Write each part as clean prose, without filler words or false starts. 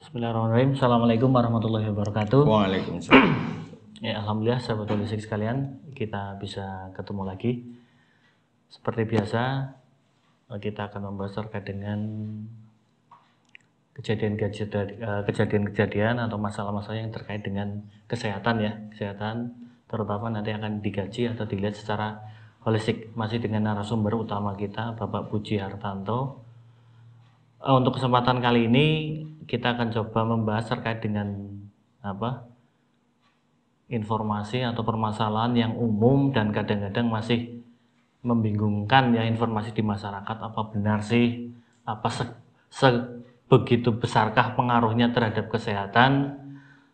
Bismillahirrahmanirrahim. Assalamualaikum warahmatullahi wabarakatuh. Waalaikumsalam. Ya, alhamdulillah sahabat holistik sekalian, kita bisa ketemu lagi. Seperti biasa, kita akan membahas terkait dengan kejadian-kejadian atau masalah-masalah yang terkait dengan kesehatan ya. Kesehatan terutama nanti akan digaji atau dilihat secara holistik, masih dengan narasumber utama kita Bapak Puji Hartanto. Untuk kesempatan kali ini kita akan coba membahas terkait dengan informasi atau permasalahan yang umum dan kadang-kadang masih membingungkan ya, informasi di masyarakat. Apa benar sih, apa sebegitu besarkah pengaruhnya terhadap kesehatan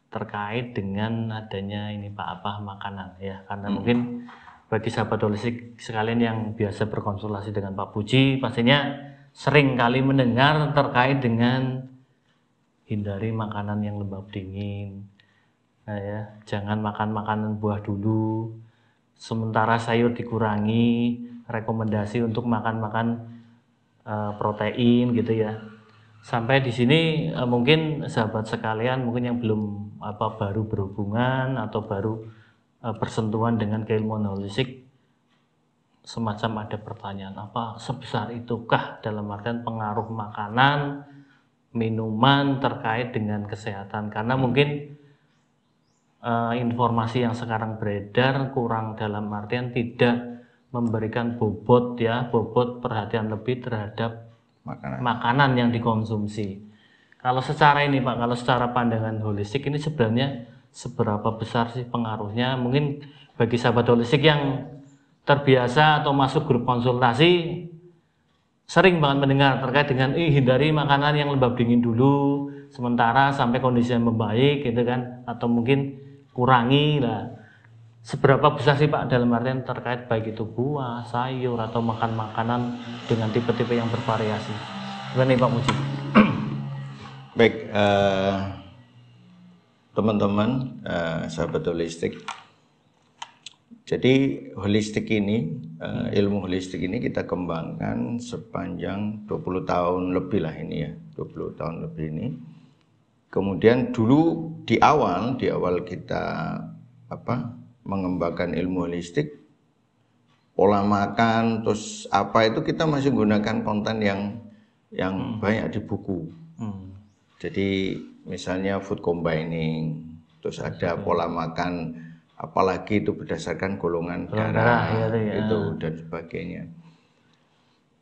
terkait dengan adanya ini makanan ya, karena mungkin bagi sahabat holistik sekalian yang biasa berkonsultasi dengan Pak Puji pastinya sering kali mendengar terkait dengan hindari makanan yang lembab dingin. Nah ya, jangan makan makanan buah dulu. Sementara sayur dikurangi, rekomendasi untuk makan protein gitu ya. Sampai di sini mungkin sahabat sekalian mungkin yang belum baru berhubungan atau baru bersentuhan dengan keilmuan holistik, semacam ada pertanyaan, apa sebesar itukah dalam artian pengaruh makanan, minuman terkait dengan kesehatan? Karena mungkin informasi yang sekarang beredar kurang, dalam artian tidak memberikan bobot perhatian lebih terhadap makanan yang dikonsumsi. Kalau secara ini Pak, kalau secara pandangan holistik ini sebenarnya seberapa besar sih pengaruhnya? Mungkin bagi sahabat holistik yang terbiasa atau masuk grup konsultasi sering banget mendengar terkait dengan hindari makanan yang lembab dingin dulu sementara sampai kondisinya membaik gitu kan, atau mungkin kurangi lah. Seberapa besar sih Pak dalam artian terkait baik itu buah, sayur atau makan makanan dengan tipe-tipe yang bervariasi? Gimana Pak Muji? Baik, teman-teman, sahabat holistik. Jadi holistik ini, ilmu holistik ini kita kembangkan sepanjang 20 tahun lebih lah ini ya, 20 tahun lebih ini. Kemudian dulu di awal kita mengembangkan ilmu holistik, pola makan, terus itu kita masih menggunakan konten yang banyak di buku. Jadi misalnya food combining, terus ada pola makan, apalagi itu berdasarkan golongan darah ya. Itu dan sebagainya.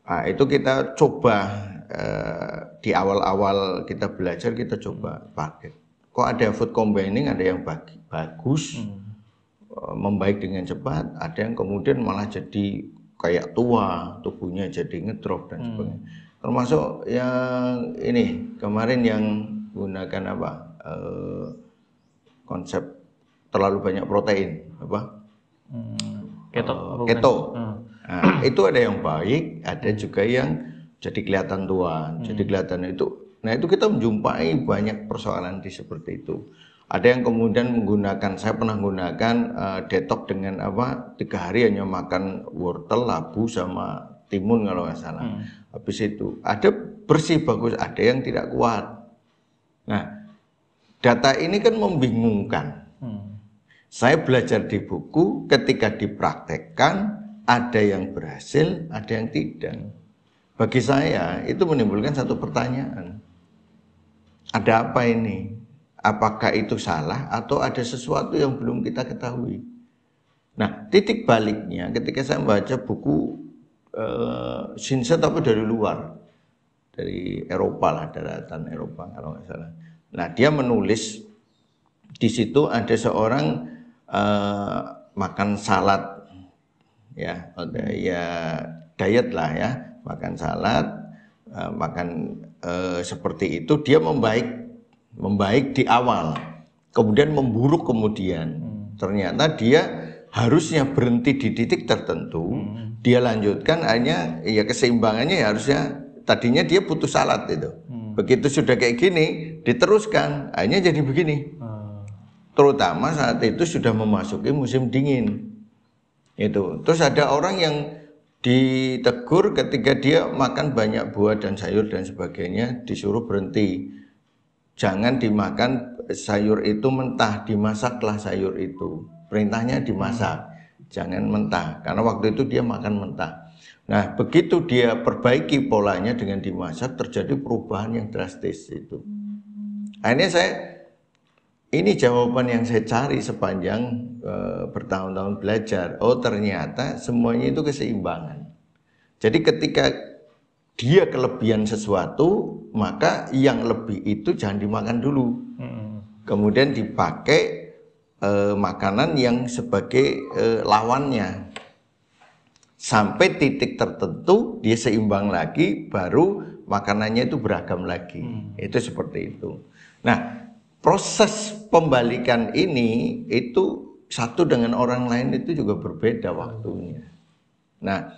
Nah, itu kita coba di awal-awal kita belajar, kita coba pakai. Kok ada food combining, ada yang bagus, membaik dengan cepat, ada yang kemudian malah jadi kayak tua, tubuhnya jadi ngedrop dan sebagainya. Termasuk yang ini kemarin yang gunakan konsep terlalu banyak protein keto. Nah, itu ada yang baik, ada juga yang jadi kelihatan tua, jadi kelihatan itu. Nah, itu kita menjumpai banyak persoalan di seperti itu. Ada yang kemudian menggunakan, saya pernah menggunakan detox dengan 3 hari hanya makan wortel, labu sama timun kalau nggak salah. Habis itu ada bersih bagus, ada yang tidak kuat. Nah, data ini kan membingungkan. Saya belajar di buku, ketika dipraktekkan ada yang berhasil, ada yang tidak. Bagi saya itu menimbulkan satu pertanyaan. Ada apa ini? Apakah itu salah atau ada sesuatu yang belum kita ketahui? Nah, titik baliknya ketika saya membaca buku Shinsei tapi dari luar, dari Eropa lah, daratan Eropa kalau nggak salah. Nah, dia menulis di situ ada seorang makan salad ya, diet lah ya, makan salad, makan seperti itu, dia membaik di awal, kemudian memburuk kemudian. Ternyata dia harusnya berhenti di titik tertentu, dia lanjutkan hanya ya keseimbangannya ya, harusnya tadinya dia putus salad itu. Begitu sudah kayak gini diteruskan, akhirnya jadi begini. Terutama saat itu sudah memasuki musim dingin. Itu. Terus ada orang yang ditegur ketika dia makan banyak buah dan sayur dan sebagainya, disuruh berhenti. jangan dimakan sayur itu mentah, dimasaklah sayur itu. Perintahnya dimasak, jangan mentah. Karena waktu itu dia makan mentah. Nah, begitu dia perbaiki polanya dengan dimasak, terjadi perubahan yang drastis itu. Akhirnya ini jawaban yang saya cari sepanjang bertahun-tahun belajar. Oh, ternyata semuanya itu keseimbangan. Jadi ketika dia kelebihan sesuatu, maka yang lebih itu jangan dimakan dulu. Kemudian dipakai makanan yang sebagai lawannya. Sampai titik tertentu dia seimbang lagi, baru makanannya itu beragam lagi. Itu seperti itu. Nah, proses pembalikan ini itu satu dengan orang lain itu juga berbeda waktunya. Nah,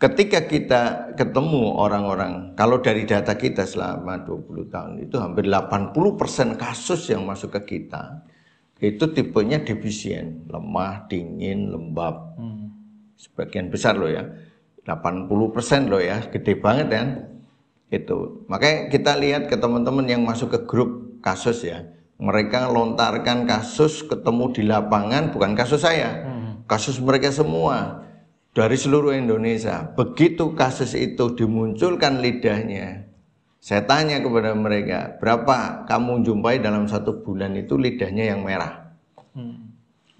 ketika kita ketemu orang-orang, kalau dari data kita selama 20 tahun itu hampir 80% kasus yang masuk ke kita itu tipenya defisien, lemah, dingin, lembab. Sebagian besar loh ya, 80% loh ya, gede banget kan. Itu. Makanya kita lihat ke teman-teman yang masuk ke grup kasus ya, mereka lontarkan kasus ketemu di lapangan, bukan kasus saya, kasus mereka semua dari seluruh Indonesia. Begitu kasus itu dimunculkan lidahnya, saya tanya kepada mereka, berapa kamu jumpai dalam 1 bulan itu lidahnya yang merah?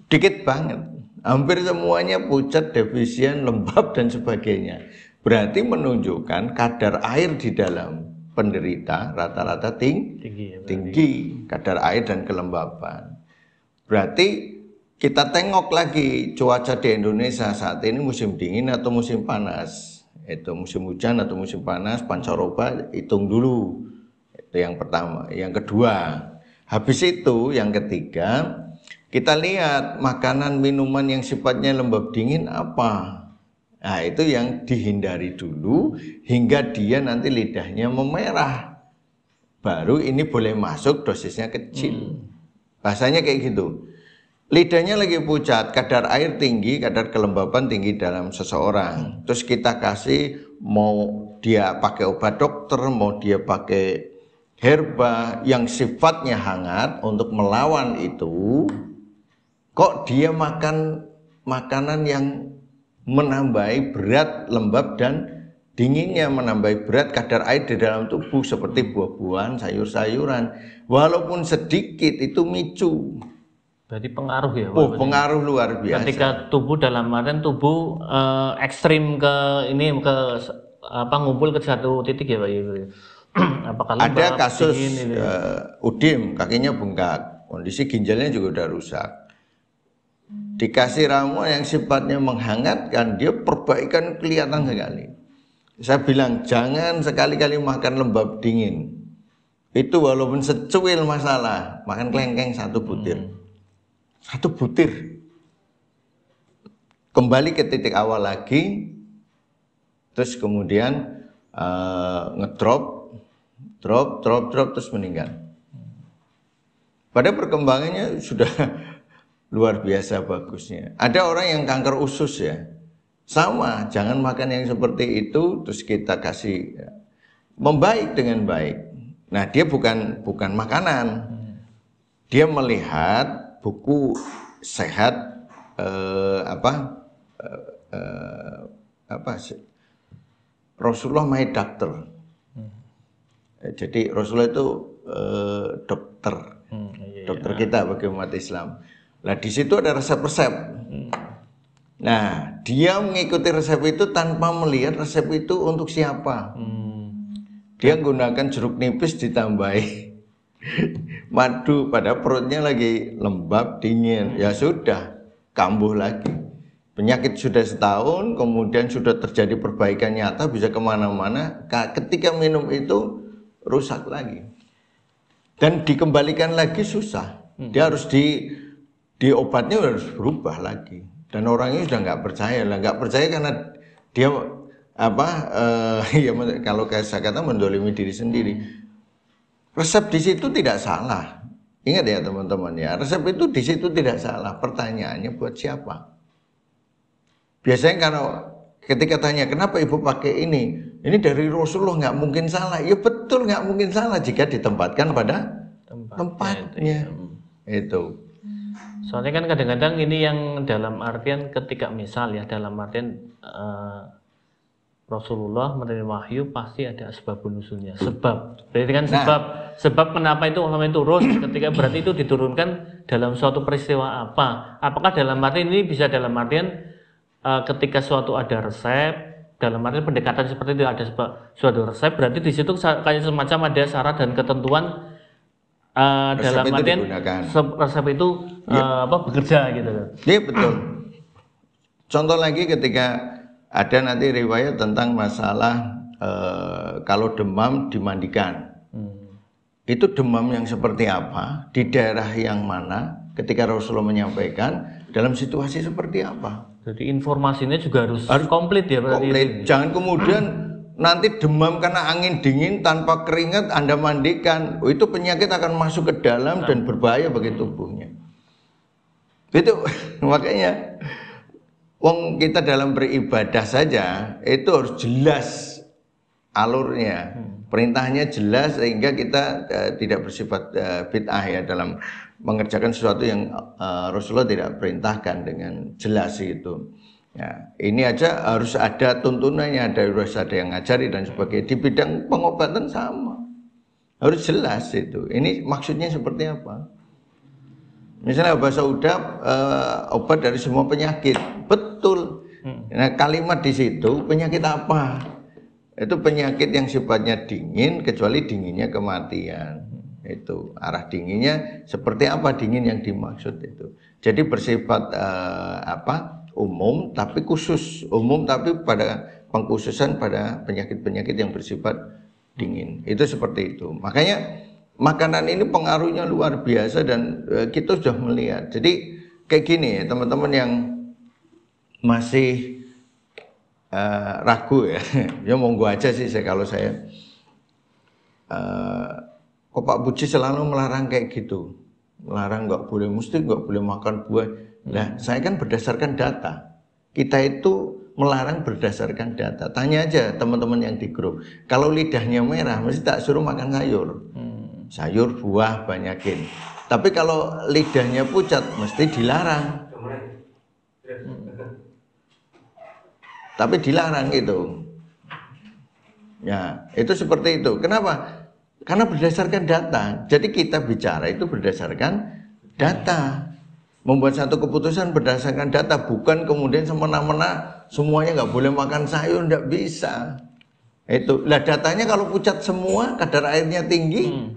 Dikit banget, hampir semuanya pucat, defisien, lembab dan sebagainya. Berarti menunjukkan kadar air di dalam penderita rata-rata tinggi kadar air dan kelembaban. Berarti kita tengok lagi cuaca di Indonesia saat ini musim dingin atau musim panas. Itu musim hujan atau musim panas, pancaroba hitung dulu. Itu yang pertama. Yang kedua, habis itu yang ketiga, kita lihat makanan minuman yang sifatnya lembab dingin apa. Nah, itu yang dihindari dulu hingga dia nanti lidahnya memerah. Baru ini boleh masuk, dosisnya kecil. Bahasanya kayak gitu. Lidahnya lagi pucat, kadar air tinggi, kadar kelembaban tinggi dalam seseorang. Terus kita kasih, mau dia pakai obat dokter, mau dia pakai herba yang sifatnya hangat untuk melawan itu, kok dia makan makanan yang menambahi berat, lembab dan dinginnya, menambahi berat kadar air di dalam tubuh seperti buah-buahan, sayur-sayuran. Walaupun sedikit itu micu. Berarti pengaruh ya? Oh, pengaruh luar biasa. Ketika tubuh dalam artian tubuh ekstrim ke ini ngumpul ke satu titik ya Pak Ibu. Apakah ada kasus udim, kakinya bengkak, kondisi ginjalnya juga udah rusak. Dikasih ramuan yang sifatnya menghangatkan, dia perbaikan kelihatan sekali. Saya bilang jangan sekali-kali makan lembab dingin. Itu walaupun secuil masalah, makan kelengkeng 1 butir. 1 butir. Kembali ke titik awal lagi, terus kemudian ngedrop, drop terus meninggal. Pada perkembangannya sudah luar biasa bagusnya. Ada orang yang kanker usus ya, sama, jangan makan yang seperti itu, terus kita kasih ya, membaik dengan baik. Nah, dia bukan makanan, dia melihat buku sehat Rasulullah my doctor. Jadi Rasulullah itu dokter kita bagi umat Islam. Nah, di situ ada resep-resep. Nah, dia mengikuti resep itu tanpa melihat resep itu untuk siapa. Dia gunakan jeruk nipis ditambahi madu, pada perutnya lagi lembab, dingin. Ya sudah, kambuh lagi. Penyakit sudah setahun, kemudian sudah terjadi perbaikan nyata, bisa kemana-mana. Ketika minum itu, rusak lagi. Dan dikembalikan lagi susah. Dia harus obatnya harus berubah lagi, dan orangnya sudah nggak percaya karena dia ya kalau saya kata mendolimi diri sendiri. Resep di situ tidak salah, ingat ya teman-teman ya, resep itu di situ tidak salah. Pertanyaannya buat siapa? Biasanya kalau ketika tanya kenapa ibu pakai ini dari Rasulullah, nggak mungkin salah. Ya betul, nggak mungkin salah jika ditempatkan pada tempatnya. Itu. Soalnya kan kadang-kadang ini yang dalam artian ketika misal ya, dalam artian Rasulullah menerima wahyu pasti ada asbabun nuzulnya. Sebab. Berarti kan sebab kenapa itu ulama turun ketika berarti itu diturunkan dalam suatu peristiwa apa? Apakah dalam artian ini bisa dalam artian ketika suatu ada resep, dalam artian pendekatan seperti itu ada suatu resep, berarti di situ kayak semacam ada syarat dan ketentuan dalam artian resep itu bekerja gitu. Iya betul. Contoh lagi ketika ada nanti riwayat tentang masalah kalau demam dimandikan. Itu demam yang seperti apa, di daerah yang mana, ketika Rasulullah menyampaikan, dalam situasi seperti apa. Jadi informasinya juga harus komplit ya berarti. Komplit. Jangan kemudian nanti demam karena angin dingin tanpa keringat Anda mandikan. Itu penyakit akan masuk ke dalam dan berbahaya bagi tubuhnya. Itu makanya wong kita dalam beribadah saja itu harus jelas alurnya. Perintahnya jelas sehingga kita tidak bersifat bid'ah ya dalam mengerjakan sesuatu yang Rasulullah tidak perintahkan dengan jelas itu. Ya, ini aja harus ada tuntunannya, harus ada yang ngajari dan sebagainya. Di bidang pengobatan sama, harus jelas itu. Ini maksudnya seperti apa? Misalnya bahasa udap obat dari semua penyakit, betul. Nah kalimat di situ penyakit apa? Itu penyakit yang sifatnya dingin, kecuali dinginnya kematian. Itu arah dinginnya seperti apa dingin yang dimaksud itu. Jadi bersifat umum tapi khusus, umum tapi pada pengkhususan pada penyakit-penyakit yang bersifat dingin. Itu seperti itu. Makanya makanan ini pengaruhnya luar biasa dan kita sudah melihat. Jadi kayak gini ya teman-teman yang masih ragu ya, ya monggo aja sih kalau saya. Kok Pak Puji selalu melarang kayak gitu, melarang nggak boleh makan buah. Nah, saya kan berdasarkan data. Kita itu melarang berdasarkan data. Tanya aja teman-teman yang di grup. Kalau lidahnya merah, mesti tak suruh makan sayur. Sayur, buah, banyakin. Tapi kalau lidahnya pucat, mesti dilarang. Tapi dilarang itu. Ya, itu seperti itu. Kenapa? Karena berdasarkan data. Jadi kita bicara itu berdasarkan data. Membuat satu keputusan berdasarkan data, bukan kemudian semena-mena semuanya nggak boleh makan sayur, nggak bisa. Itu. Lah datanya kalau pucat semua, kadar airnya tinggi,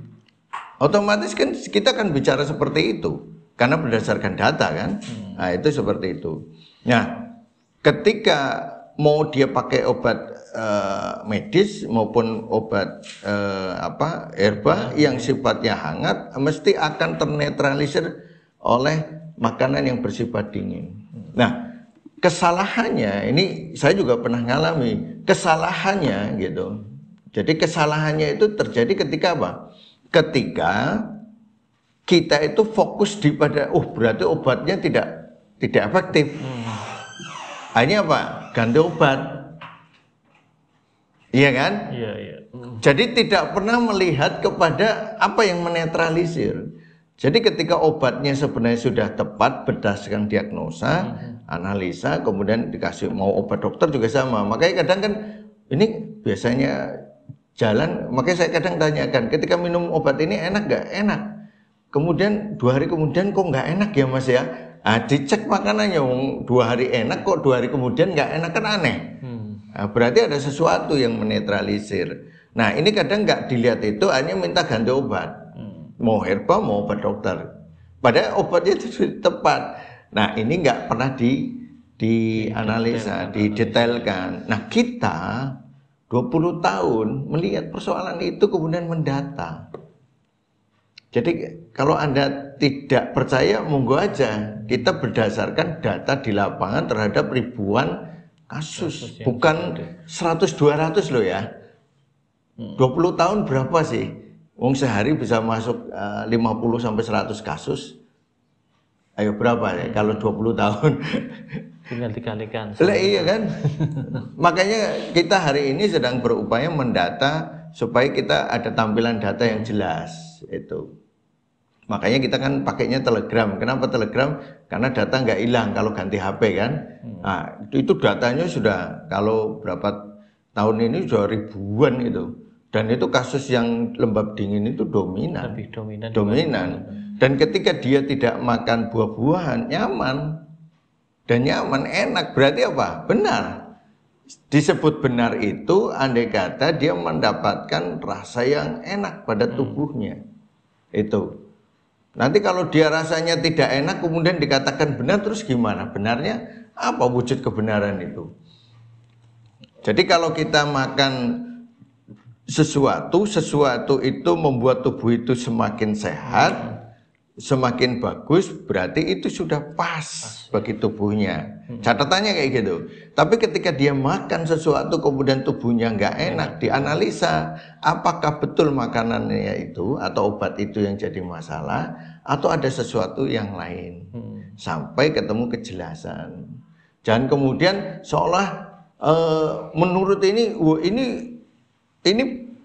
otomatis kan kita akan bicara seperti itu. Karena berdasarkan data kan. Nah, itu seperti itu. Nah, ketika mau dia pakai obat medis maupun obat herba yang sifatnya hangat mesti akan ternetralisir oleh makanan yang bersifat dingin. Nah, kesalahannya ini saya juga pernah ngalami kesalahannya gitu. Jadi kesalahannya itu terjadi ketika apa? Ketika kita itu fokus di pada berarti obatnya tidak efektif. Akhirnya apa? Ganti obat. Iya kan? Iya. Jadi tidak pernah melihat kepada apa yang menetralisir. Jadi ketika obatnya sebenarnya sudah tepat berdasarkan diagnosa, analisa, kemudian dikasih mau obat dokter juga sama. Makanya kadang kan ini biasanya jalan, makanya saya kadang tanyakan, ketika minum obat ini enak nggak? Enak. Kemudian 2 hari kemudian kok nggak enak ya Mas ya? Dicek makanannya, 2 hari enak kok 2 hari kemudian nggak enak, kan aneh. Nah, berarti ada sesuatu yang menetralisir. Nah ini kadang nggak dilihat itu, hanya minta ganti obat. Mau herba mau obat dokter. Padahal obatnya itu tepat. Nah ini nggak pernah dianalisa, didetailkan. Nah kita 20 tahun melihat persoalan itu kemudian mendata. Jadi kalau Anda tidak percaya, monggo aja. Kita berdasarkan data di lapangan terhadap ribuan kasus. Bukan 100-200 loh ya. 20 tahun berapa sih? Wong sehari bisa masuk 50-100 kasus. Ayo berapa ya kalau 20 tahun? Tinggal dikalikan. Iya kan? Makanya kita hari ini sedang berupaya mendata supaya kita ada tampilan data yang jelas itu. Makanya kita kan pakainya Telegram. Kenapa Telegram? Karena data nggak hilang kalau ganti HP kan. Nah, itu datanya sudah kalau berapa tahun ini sudah ribuan itu. Dan itu kasus yang lembab dingin itu dominan. Lebih dominan. Dominan. Dan ketika dia tidak makan buah-buahan, nyaman. Dan nyaman, enak. Berarti apa? Benar. Disebut benar itu andai kata dia mendapatkan rasa yang enak pada tubuhnya. Itu. Nanti kalau dia rasanya tidak enak kemudian dikatakan benar, terus gimana? Benarnya apa wujud kebenaran itu? Jadi kalau kita makan sesuatu itu membuat tubuh itu semakin sehat, semakin bagus, berarti itu sudah pas bagi tubuhnya. Catatannya kayak gitu. Tapi ketika dia makan sesuatu kemudian tubuhnya nggak enak, dianalisa apakah betul makanannya itu atau obat itu yang jadi masalah atau ada sesuatu yang lain. Sampai ketemu kejelasan. Jangan kemudian seolah menurut ini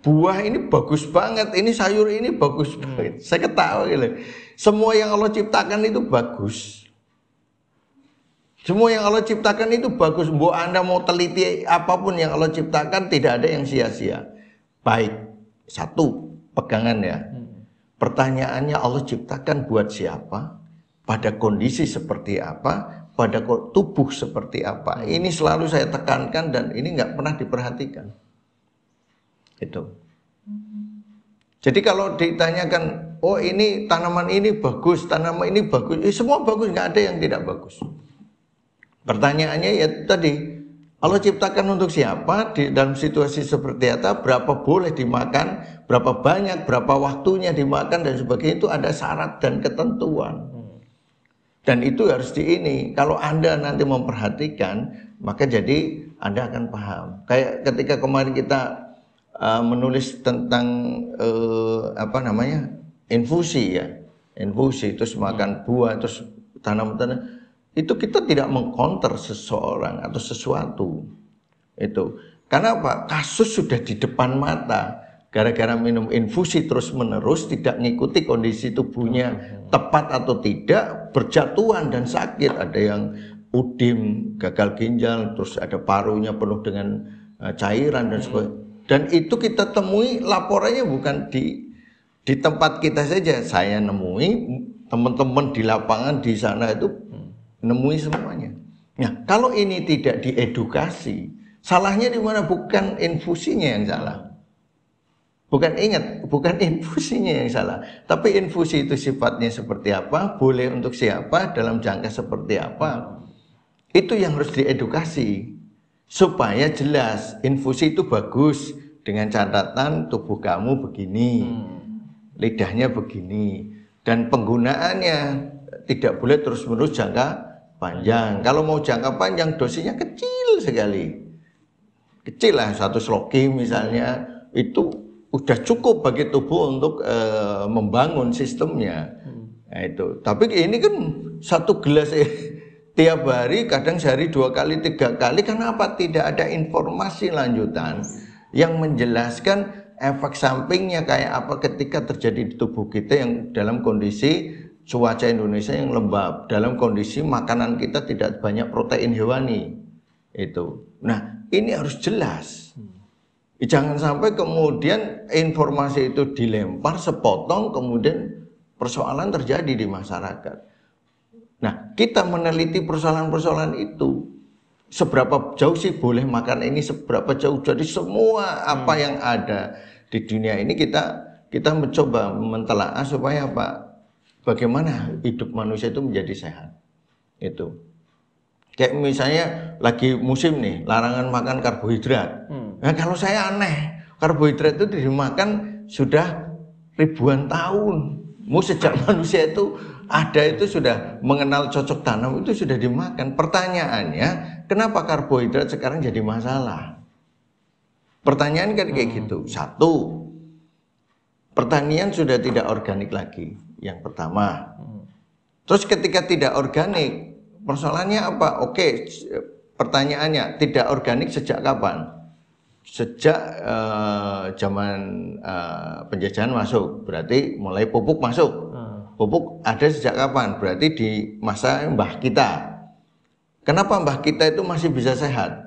buah ini bagus banget, ini sayur ini bagus banget. Saya ketawa gitu. Semua yang Allah ciptakan itu bagus. Semua yang Allah ciptakan itu bagus. Mbok Anda mau teliti apapun yang Allah ciptakan, tidak ada yang sia-sia. Baik, satu pegangan ya. Pertanyaannya Allah ciptakan buat siapa? Pada kondisi seperti apa? Pada tubuh seperti apa? Ini selalu saya tekankan dan ini nggak pernah diperhatikan. Itu. Jadi kalau ditanyakan, oh ini tanaman ini bagus, tanaman ini bagus, semua bagus, nggak ada yang tidak bagus. Pertanyaannya ya tadi, Allah ciptakan untuk siapa, di dalam situasi seperti apa, berapa boleh dimakan, berapa banyak, berapa waktunya dimakan dan sebagainya, itu ada syarat dan ketentuan. Dan itu harus kalau Anda nanti memperhatikan, maka jadi Anda akan paham. Kayak ketika kemarin kita menulis tentang infusi ya, infusi terus makan buah terus tanam-tanam, itu kita tidak mengcounter seseorang atau sesuatu itu. Karena apa? Kasus sudah di depan mata. Gara-gara minum infusi terus menerus, tidak mengikuti kondisi tubuhnya tepat atau tidak, berjatuhan dan sakit. Ada yang udim, gagal ginjal, terus ada parunya penuh dengan cairan dan sebagainya. Dan itu kita temui laporannya bukan di tempat kita saja. Saya nemui, teman-teman di lapangan di sana itu nemui semuanya. Nah, kalau ini tidak diedukasi, salahnya di mana? Bukan infusinya yang salah. Bukan infusinya yang salah. Tapi infusi itu sifatnya seperti apa, boleh untuk siapa, dalam jangka seperti apa. Itu yang harus diedukasi. Supaya jelas, infusi itu bagus dengan catatan tubuh kamu begini, lidahnya begini, dan penggunaannya tidak boleh terus-menerus jangka panjang. Kalau mau jangka panjang, dosisnya kecil sekali. Kecil lah, 1 sloki misalnya, itu udah cukup bagi tubuh untuk membangun sistemnya. Nah, itu. Tapi ini kan 1 gelas tiap hari, kadang sehari 2 kali, 3 kali. Kenapa tidak ada informasi lanjutan yang menjelaskan efek sampingnya kayak apa ketika terjadi di tubuh kita yang dalam kondisi cuaca Indonesia yang lembab, dalam kondisi makanan kita tidak banyak protein hewani. Itu. Nah, ini harus jelas. Jangan sampai kemudian informasi itu dilempar sepotong, kemudian persoalan terjadi di masyarakat. Nah, kita meneliti persoalan-persoalan itu. Seberapa jauh sih boleh makan ini, seberapa jauh. Jadi semua apa yang ada di dunia ini kita mencoba mentelaah supaya apa? Bagaimana hidup manusia itu menjadi sehat. Itu. Kayak misalnya lagi musim nih, larangan makan karbohidrat. Nah, kalau saya aneh, karbohidrat itu dimakan sudah ribuan tahun. Sejak manusia itu ada itu sudah mengenal cocok tanam itu sudah dimakan. Pertanyaannya, kenapa karbohidrat sekarang jadi masalah? Pertanyaan kan kayak gitu. 1, pertanian sudah tidak organik lagi. Yang pertama. Terus ketika tidak organik, persoalannya apa? Oke, pertanyaannya tidak organik sejak kapan? Sejak zaman penjajahan masuk, berarti mulai pupuk masuk. pupuk ada sejak kapan? Berarti di masa mbah kita. Kenapa mbah kita itu masih bisa sehat?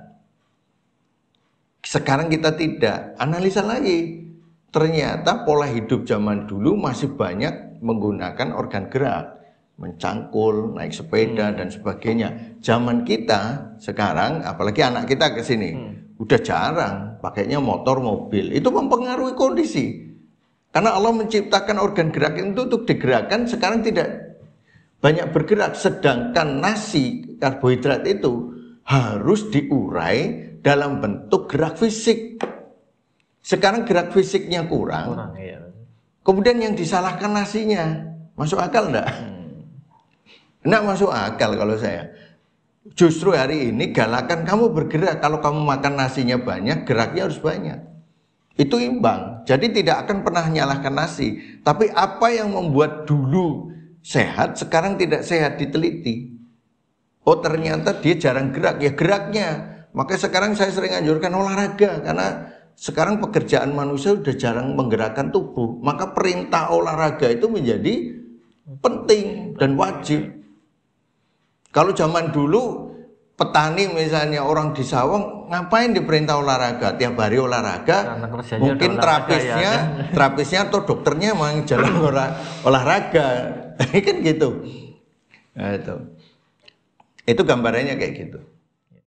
Sekarang kita tidak. Analisa lagi. Ternyata pola hidup zaman dulu masih banyak menggunakan organ gerak, mencangkul, naik sepeda dan sebagainya. Zaman kita sekarang, apalagi anak kita ke sini, udah jarang pakainya motor, mobil. Itu mempengaruhi kondisi. Karena Allah menciptakan organ gerak itu untuk digerakkan, sekarang tidak banyak bergerak. Sedangkan nasi, karbohidrat itu harus diurai dalam bentuk gerak fisik. Sekarang gerak fisiknya kurang, iya. Kemudian yang disalahkan nasinya. Masuk akal enggak? Enggak masuk akal kalau saya. Justru hari ini galakan kamu bergerak. Kalau kamu makan nasinya banyak, geraknya harus banyak. Itu imbang. Jadi tidak akan pernah menyalahkan nasi. Tapi apa yang membuat dulu sehat, sekarang tidak sehat, diteliti. Oh ternyata dia jarang gerak. Ya geraknya. Maka sekarang saya sering anjurkan olahraga. Karena sekarang pekerjaan manusia sudah jarang menggerakkan tubuh. Maka perintah olahraga itu menjadi penting dan wajib. Kalau zaman dulu petani misalnya orang di sawah, ngapain diperintah olahraga? Tiap hari olahraga. Mungkin terapisnya atau dokternya mau jalan olahraga. Kan gitu. Nah, itu gambarannya kayak gitu.